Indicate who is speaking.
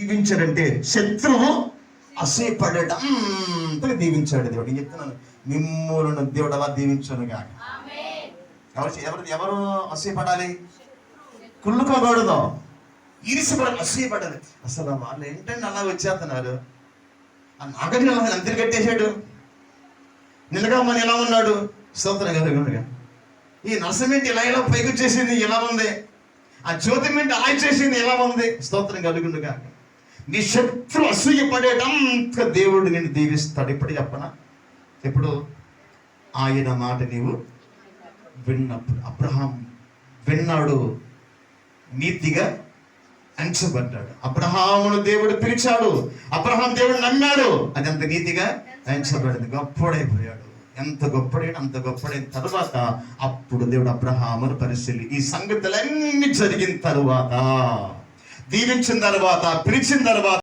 Speaker 1: దీవించాడంటే శత్రువు అసూయపడటం దీవించాడు దేవుడు. నేను చెప్తున్నాను, మిమ్ములను దేవుడు అలా దీవించాను కాక. ఎవరు అసూయపడాలి? కుళ్ళుకోకూడదు, ఈరిసిపడాలి, అసూయపడాలి. అసలు వాళ్ళు ఏంటంటే అలా వచ్చేస్తున్నారు, నాగని అంతరి కట్టేశాడు, నిన్నగా మన ఎలా ఉన్నాడు, స్తోత్రం కదా. ఈ నరసమేంటి ఇలా పైకి వచ్చేసింది, ఎలా ఉంది, ఆ జ్యోతిమేంటి అలా చేసింది, ఎలా ఉంది, స్తోత్రం కలుగుండుగా. నీ శత్రు అసూయపడేటంత దేవుడు నేను దీవిస్తాడు. ఇప్పుడు చెప్పనా, ఎప్పుడు ఆయన మాట నీవు విన్నప్పుడు. అబ్రహాం విన్నాడు, నీతిగా ఎంచబడ్డాడు. అబ్రహామును దేవుడు పిలిచాడు, అబ్రహాం దేవుడు నమ్మాడు, అది అంత నీతిగా ఎంచబడింది, గొప్పడైపోయాడు. ఎంత గొప్పడైన అంత గొప్పడైన తర్వాత అప్పుడు దేవుడు అబ్రహామును పరిశీలి. ఈ సంగతులన్నీ జరిగిన తర్వాత, దీవించిన తర్వాత, పిలిచిన తర్వాత